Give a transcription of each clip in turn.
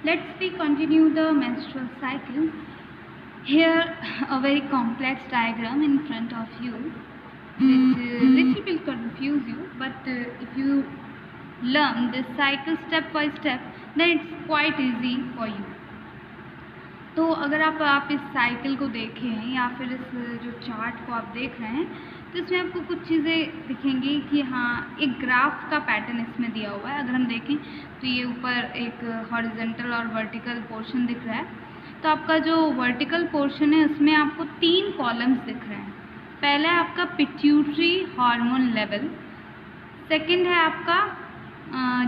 Let's we continue the menstrual cycle. Here, a very complex diagram in front of you, which little will confuse you, but if you learn this cycle step by step, then it's quite easy for you. तो अगर आप इस cycle को देखें या फिर इस जो चार्ट को आप देख रहे हैं, तो इसमें आपको कुछ चीज़ें दिखेंगी कि हाँ, एक ग्राफ का पैटर्न इसमें दिया हुआ है। अगर हम देखें तो ये ऊपर एक हॉरिजॉन्टल और वर्टिकल पोर्शन दिख रहा है। तो आपका जो वर्टिकल पोर्शन है उसमें आपको 3 कॉलम्स दिख रहे हैं। पहला है आपका पिट्यूटरी हार्मोन लेवल, सेकंड है आपका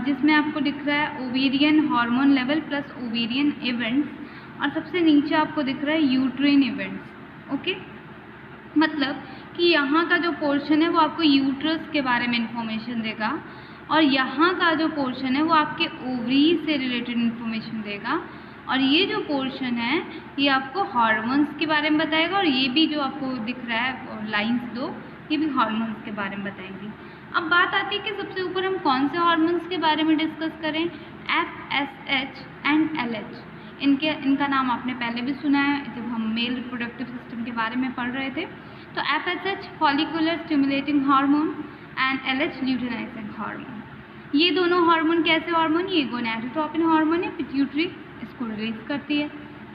जिसमें आपको दिख रहा है ovarian hormone level plus ovarian events, और सबसे नीचे आपको दिख रहा है यूट्रिन इवेंट्स। ओके, मतलब कि यहाँ का जो पोर्शन है वो आपको यूट्रस के बारे में इंफॉर्मेशन देगा, और यहाँ का जो पोर्शन है वो आपके ओवरी से रिलेटेड इंफॉर्मेशन देगा, और ये जो पोर्शन है ये आपको हार्मोन्स के बारे में बताएगा, और ये भी जो आपको दिख रहा है लाइंस 2, ये भी हार्मोन्स के बारे में बताएंगी। अब बात आती है कि सबसे ऊपर हम कौन से हार्मोन्स के बारे में डिस्कस करें। FSH एंड LH, इनका नाम आपने पहले भी सुना है जब हम मेल रिप्रोडक्टिव सिस्टम के बारे में पढ़ रहे थे। तो FSH follicular stimulating hormone and LH luteinizing hormone. ये दोनों हार्मोन कैसे हार्मोन, ये गोनाडोट्रोपिन हार्मोन है, पिट्यूटरी इसको रिलीज करती है।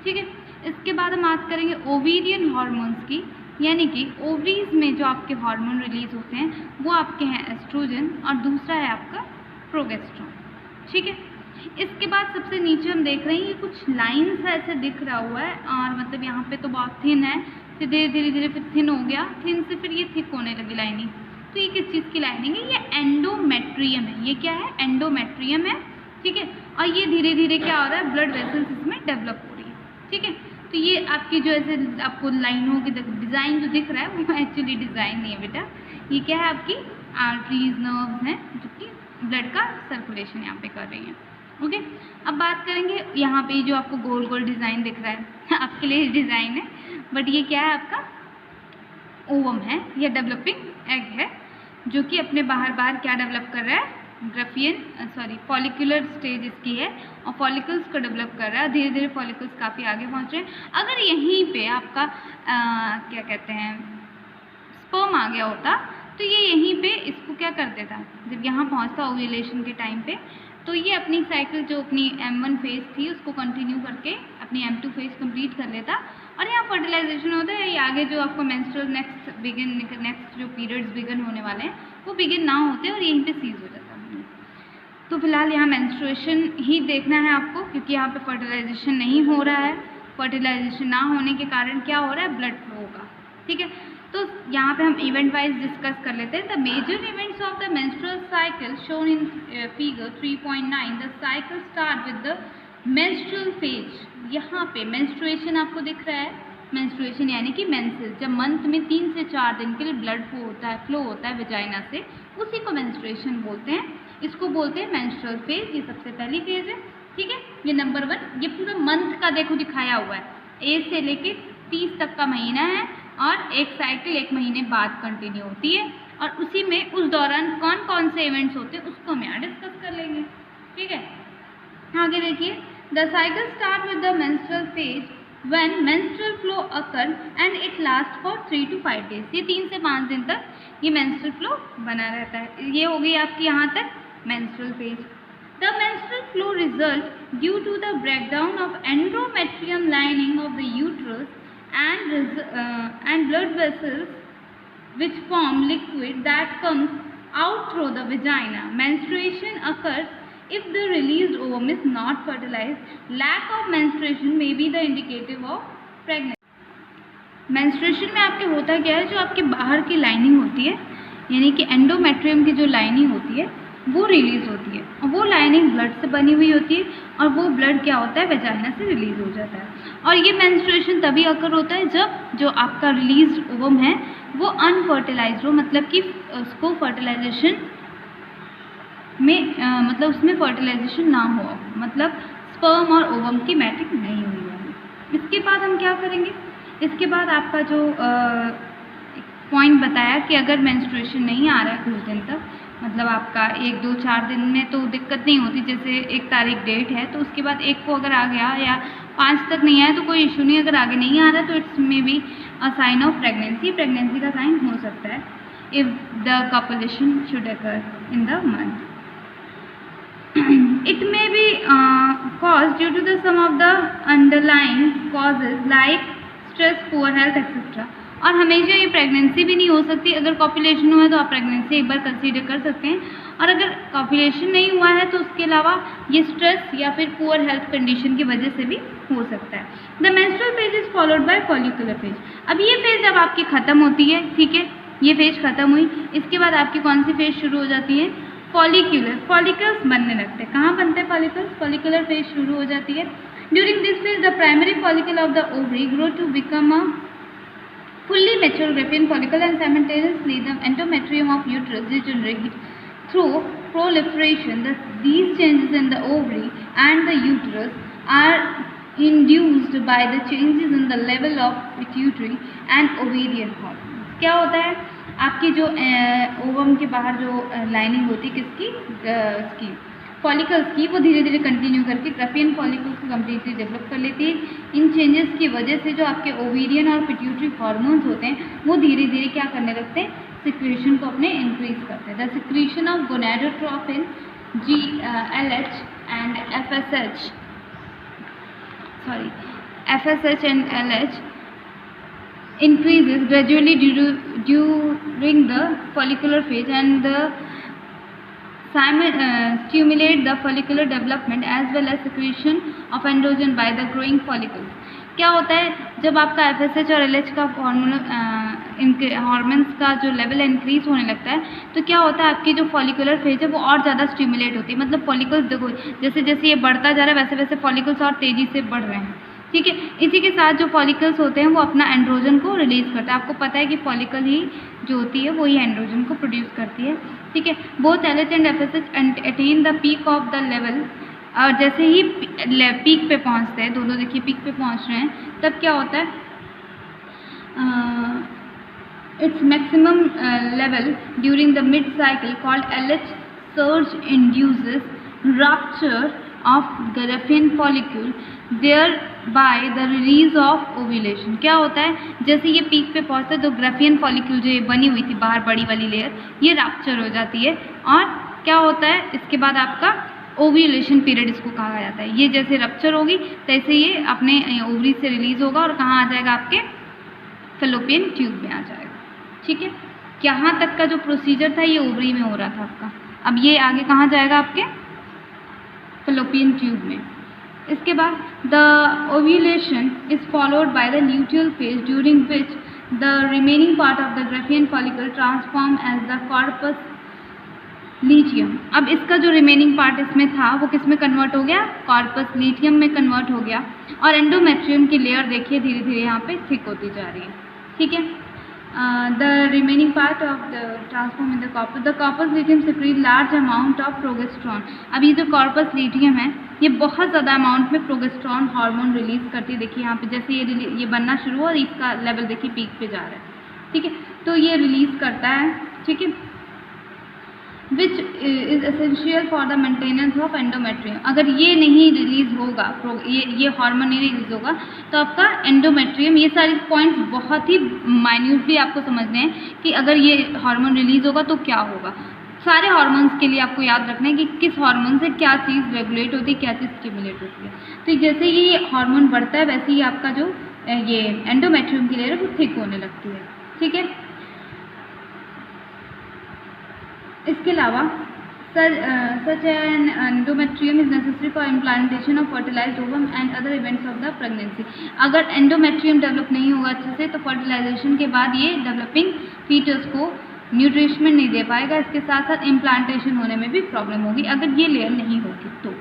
ठीक है, इसके बाद हम बात करेंगे ओवेरियन हार्मोन्स की, यानी कि ओवरीज में जो आपके हार्मोन रिलीज होते हैं वो आपके हैं एस्ट्रोजन, और दूसरा है आपका प्रोगेस्ट्रॉन। ठीक है, इसके बाद सबसे नीचे हम देख रहे हैं ये कुछ लाइंस ऐसे दिख रहा हुआ है, और मतलब यहाँ पे तो बहुत थिन है, फिर धीरे धीरे फिर थिन हो गया, थिन से फिर ये थिक होने लगी लाइनिंग। तो ये किस चीज़ की लाइनिंग है, ये एंडोमेट्रियम है। ये क्या है, एंडोमेट्रियम है। ठीक है, और ये धीरे धीरे क्या हो रहा है, ब्लड वेसल्स इसमें डेवलप हो रही है। ठीक है, तो ये आपकी जो ऐसे आपको लाइनों की डिज़ाइन जो दिख रहा है वो एक्चुअली डिज़ाइन नहीं है बेटा, ये क्या है, आपकी आर्टरीज नर्व्स हैं जो कि ब्लड का सर्कुलेशन यहाँ पे कर रही हैं। ओके, अब बात करेंगे यहाँ पे जो आपको गोल गोल डिज़ाइन दिख रहा है आपके लिए डिज़ाइन है, बट ये क्या है, आपका ओवम है या डेवलपिंग एग है, जो कि अपने बाहर क्या डेवलप कर रहा है, फॉलिकुलर स्टेज इसकी है, और फॉलिकल्स को डेवलप कर रहा है। धीरे धीरे फॉलिकल्स काफ़ी आगे पहुँच रहे हैं। अगर यहीं पे आपका क्या कहते हैं स्पर्म आ गया होता तो ये यहीं पे इसको क्या कर देता, जब यहाँ पहुँचता ओव्यूलेशन के टाइम पे, तो ये अपनी साइकिल जो अपनी M1 फेज थी उसको कंटिन्यू करके अपनी M2 फेज कंप्लीट कर लेता, और यहाँ फर्टिलाइजेशन होता है। ये आगे जो आपको मेंस्ट्रुअल नेक्स्ट जो पीरियड्स बिगन होने वाले हैं वो बिगिन ना होते और यहीं पे सीज हो जाता है। तो फिलहाल यहाँ मेंस्ट्रुएशन ही देखना है आपको, क्योंकि यहाँ पे फर्टिलाइजेशन नहीं हो रहा है। फर्टिलाइजेशन ना होने के कारण क्या हो रहा है, ब्लड फ्लो होगा। ठीक है, तो यहाँ पे हम इवेंट वाइज डिस्कस कर लेते हैं। The major events of the menstrual cycle shown in figure 3.9। The cycle start with the menstrual phase. यहाँ पे मेंस्ट्रुएशन आपको दिख रहा है, मेंस्ट्रुएशन यानी कि मेंसेस, जब मंथ में 3 से 4 दिन के लिए ब्लड फ्लो होता है वेजाइना से, उसी को मेंस्ट्रुएशन बोलते हैं। इसको बोलते हैं मेंस्ट्रुअल फेज। ये सबसे पहली फेज है। ठीक है, ये नंबर 1। ये पूरा मंथ का देखो दिखाया हुआ है, A से लेके 30 तक का महीना है, और एक साइकिल 1 महीने बाद कंटिन्यू होती है, और उसी में उस दौरान कौन कौन से इवेंट्स होते हैं उसको हम यहाँ डिस्कस कर लेंगे। ठीक है, आगे देखिए, the cycle start with the menstrual phase when menstrual flow occur and it last for 3 to 5 days। ये 3 से 5 दिन तक ये मेंस्ट्रुअल फ्लो बना रहता है। ये हो गई आपकी यहाँ तक menstrual phase. The menstrual flow result due to the breakdown of endometrium lining of the uterus and blood vessels which form liquid that comes out through the vagina. Menstruation occurs if the released ovum is not fertilized. Lack of menstruation may be the indicative of pregnancy. Menstruation में आपके होता क्या है, जो आपके बाहर की lining होती है, यानी कि एंडोमेट्रियम की जो लाइनिंग होती है वो रिलीज होती है, और वो लाइनिंग ब्लड से बनी हुई होती है, और वो ब्लड क्या होता है, वेजाइना से रिलीज हो जाता है। और ये मेंस्ट्रुएशन तभी अकर होता है जब जो आपका रिलीज ओवम है वो अनफर्टिलाइज्ड हो, मतलब कि उसको फर्टिलाइजेशन में मतलब उसमें फर्टिलाइजेशन ना हो, मतलब स्पर्म और ओवम की मैचिंग नहीं हुई है। इसके बाद हम क्या करेंगे, इसके बाद आपका जो पॉइंट बताया कि अगर मेंस्ट्रुएशन नहीं आ रहा है कुछ दिन तक, मतलब आपका 1, 2, 4 दिन में तो दिक्कत नहीं होती, जैसे 1 तारीख डेट है तो उसके बाद 1 को अगर आ गया या 5 तक नहीं आया तो कोई इशू नहीं, अगर आगे नहीं आ रहा तो it's may be a sign of pregnancy का साइन हो सकता है if the copulation should occur in the month. It may be caused due to the some of the underlying causes like stress, poor health, etc. और हमेशा ये pregnancy भी नहीं हो सकती. अगर कॉपुलेशन हुआ है तो आप प्रेगनेंसी एक बार कंसीडर कर सकते हैं, और अगर कॉपुलेशन नहीं हुआ है तो उसके अलावा ये स्ट्रेस या फिर पुअर हेल्थ कंडीशन की वजह से भी हो सकता है. The menstrual phase is followed bye follicular phase. अब ये फेज जब आपकी ख़त्म होती है, ठीक है, ये फेज ख़त्म हुई, इसके बाद आपकी कौन सी फेज शुरू हो जाती है? फॉलिक्यूलर. फॉलिकल्स बनने लगते हैं. कहाँ बनते हैं फॉलिकल्स? फॉलिकुलर फेज शुरू हो जाती है. During this phase the primary follicle of the ovary grow to become a fully mature Graafian follicle, and simultaneously the endometrium of uterus degenerates through proliferation. These changes in the ovary and the uterus are induced by the changes in the level of pituitary and ovarian hormones. क्या होता है? आपकी जो ovum के बाहर जो lining होती है किसकी फॉलिकल्स की, वो धीरे धीरे कंटिन्यू करके ग्राफियन फॉलिकल्स को कम्प्लीटली डेवलप कर लेती है. इन चेंजेस की वजह से जो आपके ओवेरियन और पिट्यूटरी हार्मोन्स होते हैं वो धीरे धीरे क्या करने लगते हैं? सिक्रीशन को अपने इंक्रीज करते हैं. The secretion of gonadotropin GLH and FSH and LH increases gradually during the follicular phase, and the stimulate the follicular development as well as secretion of androgen by the growing follicles. क्या होता है? जब आपका FSH और LH का hormones का जो level increase होने लगता है तो क्या होता है? आपकी जो फॉलिकुलर फेज है वो और ज़्यादा स्टिमुलेट होती है. मतलब फॉलिकल्स देखो जैसे जैसे ये बढ़ता जा रहा है वैसे वैसे फॉलिकल्स और तेज़ी से बढ़ रहे हैं, ठीक है. इसी के साथ जो फॉलिकल्स होते हैं वो अपना एंड्रोजन को रिलीज करता है. आपको पता है कि फॉलिकल ही जो होती है वो ही एंड्रोजन को प्रोड्यूस करती है, ठीक है. Both LH and FSH attain the peak of the level. और जैसे ही पीक पे पहुंचते हैं, दोनों देखिए पीक पे पहुंच रहे हैं, तब क्या होता है? Its maximum level during the mid cycle called LH surge induces rupture of Graafian follicle thereby the release of ovulation. क्या होता है? जैसे ये पीक पे पहुंचता है तो ग्राफियन फॉलिक्यूल जो ये बनी हुई थी बाहर बड़ी वाली लेयर, ये रप्चर हो जाती है, और क्या होता है? इसके बाद आपका ओव्यूलेशन पीरियड इसको कहा जाता है. ये जैसे रप्चर होगी तैसे ये अपने ओवरी से रिलीज होगा और कहाँ आ जाएगा? आपके फैलोपियन ट्यूब में आ जाएगा, ठीक है. यहाँ तक का जो प्रोसीजर था ये ओवरी में हो रहा था आपका, अब ये आगे कहाँ जाएगा? आपके फैलोपियन ट्यूब में. इसके बाद the ovulation is followed by the luteal phase during which the remaining part of the Graafian follicle transform as the corpus luteum. अब इसका जो रिमेनिंग पार्ट इसमें था वो किस में कन्वर्ट हो गया? कॉर्पस लीटियम में कन्वर्ट हो गया. और एंडोमेट्रियम की लेयर देखिए धीरे धीरे यहाँ पे थिक होती जा रही है, ठीक है. The remaining part of the transform in the corpus. The corpus luteum secrete large amount of progesterone. अब ये जो corpus luteum है ये बहुत ज़्यादा अमाउंट में प्रोगेस्ट्रॉन हार्मोन रिलीज करती है. देखिए यहाँ पे जैसे ये बनना शुरू हुआ और इसका लेवल देखिए पीक पे जा रहा है, ठीक है. तो ये रिलीज करता है, ठीक है, which is essential for the maintenance of endometrium. अगर ये नहीं रिलीज होगा, ये हार्मोन नहीं रिलीज होगा तो आपका एंडोमेट्रियम, ये सारे पॉइंट्स बहुत ही माइन्यूटली आपको समझने हैं कि अगर ये हार्मोन रिलीज होगा तो क्या होगा. सारे हार्मोन्स के लिए आपको याद रखना है कि किस हार्मोन से क्या चीज़ रेगुलेट होती है, क्या चीज़ स्टिमुलेट होती है. तो जैसे ये हार्मोन बढ़ता है वैसे ही आपका जो ये एंडोमेट्रियम की लेयर है वो थिक होने लगती है, ठीक है. इसके अलावा such an endometrium is necessary for implantation of fertilized ovum and other events of the pregnancy. अगर एंडोमेट्रियम डेवलप नहीं होगा अच्छे से तो फर्टिलाइजेशन के बाद ये डेवलपिंग फीटस को न्यूट्रिशमेंट नहीं दे पाएगा. इसके साथ साथ इम्प्लांटेशन होने में भी प्रॉब्लम होगी अगर ये लेयर नहीं होगी तो.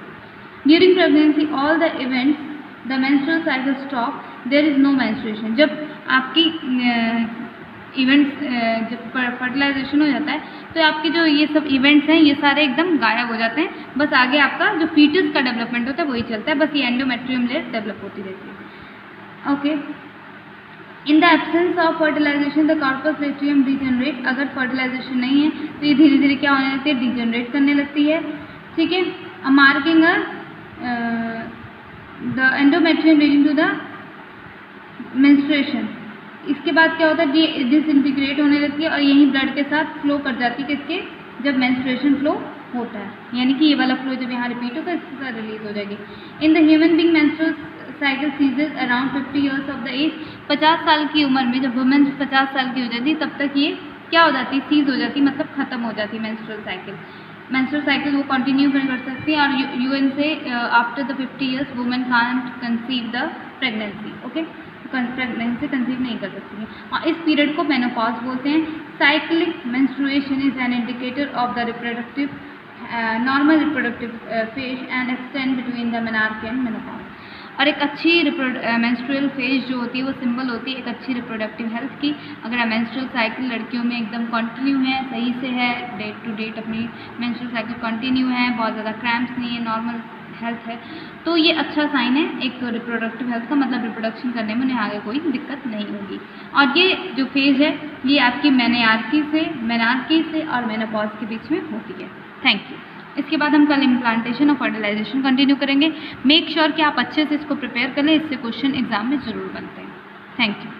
During pregnancy all the events the menstrual cycle stop, there is no menstruation. जब आपकी इवेंट्स जब फर्टिलाइजेशन हो जाता है तो आपके जो ये सब इवेंट्स हैं ये सारे एकदम गायब हो जाते हैं. बस आगे आपका जो फीटस का डेवलपमेंट होता है वही चलता है, बस ये एंडोमेट्रियम लेयर डेवलप होती रहती है, okay. In the absence of fertilization the corpus luteum degenerate, अगर फर्टिलाइजेशन नहीं है तो ये धीरे धीरे क्या होने लगती है, डिजनरेट करने लगती है, ठीक है। Marking the endometrium leading to the menstruation. इसके बाद क्या होता है, डिसइंटीग्रेट होने लगती है और यही ब्लड के साथ फ्लो कर जाती है, किसके, जब मेंस्ट्रुएशन फ्लो होता है, यानी कि ये वाला फ्लो जब यहाँ रिपीट होगा इसके साथ रिलीज हो जाएगी। In the human being menstrual cycle ceases around 50 years of the age, 50 साल की उम्र में जब वुमेन 50 साल की हो जाती है तब तक ये क्या हो जाती है, सीज हो जाती है, मतलब खत्म हो जाती है मेंस्ट्रुअल साइकिल। मेंस्ट्रुअल साइकिल वो कंटिन्यू कर सकती है और यूएन से after the 50 years women can't conceive the pregnancy, okay, pregnancy conceive नहीं कर सकती है और इस पीरियड को मेनोपॉज बोलते हैं। Cyclic menstruation is an indicator of the reproductive normal reproductive phase and extend between the menarche and menopause. और एक अच्छी मेंस्ट्रुअल फेज जो होती है वो सिंबल होती है एक अच्छी रिप्रोडक्टिव हेल्थ की। अगर मेंस्ट्रुअल साइकिल लड़कियों में एकदम कंटिन्यू है, सही से है, डेट टू डेट अपनी मेंस्ट्रुअल साइकिल कंटिन्यू है, बहुत ज़्यादा क्रैम्प्स नहीं है, नॉर्मल हेल्थ है, तो ये अच्छा साइन है एक रिप्रोडक्टिव हेल्थ का, मतलब रिप्रोडक्शन करने में उन्हें आगे कोई दिक्कत नहीं होगी। और ये जो फेज है ये आपकी मेनार्की से और मेनोपॉज के बीच में होती है। Thank you. इसके बाद हम कल इम्प्लांटेशन और फर्टिलाइजेशन कंटिन्यू करेंगे। मेक श्योर कि आप अच्छे से इसको प्रिपेयर कर लें, इससे क्वेश्चन एग्जाम में ज़रूर बनते हैं। Thank you.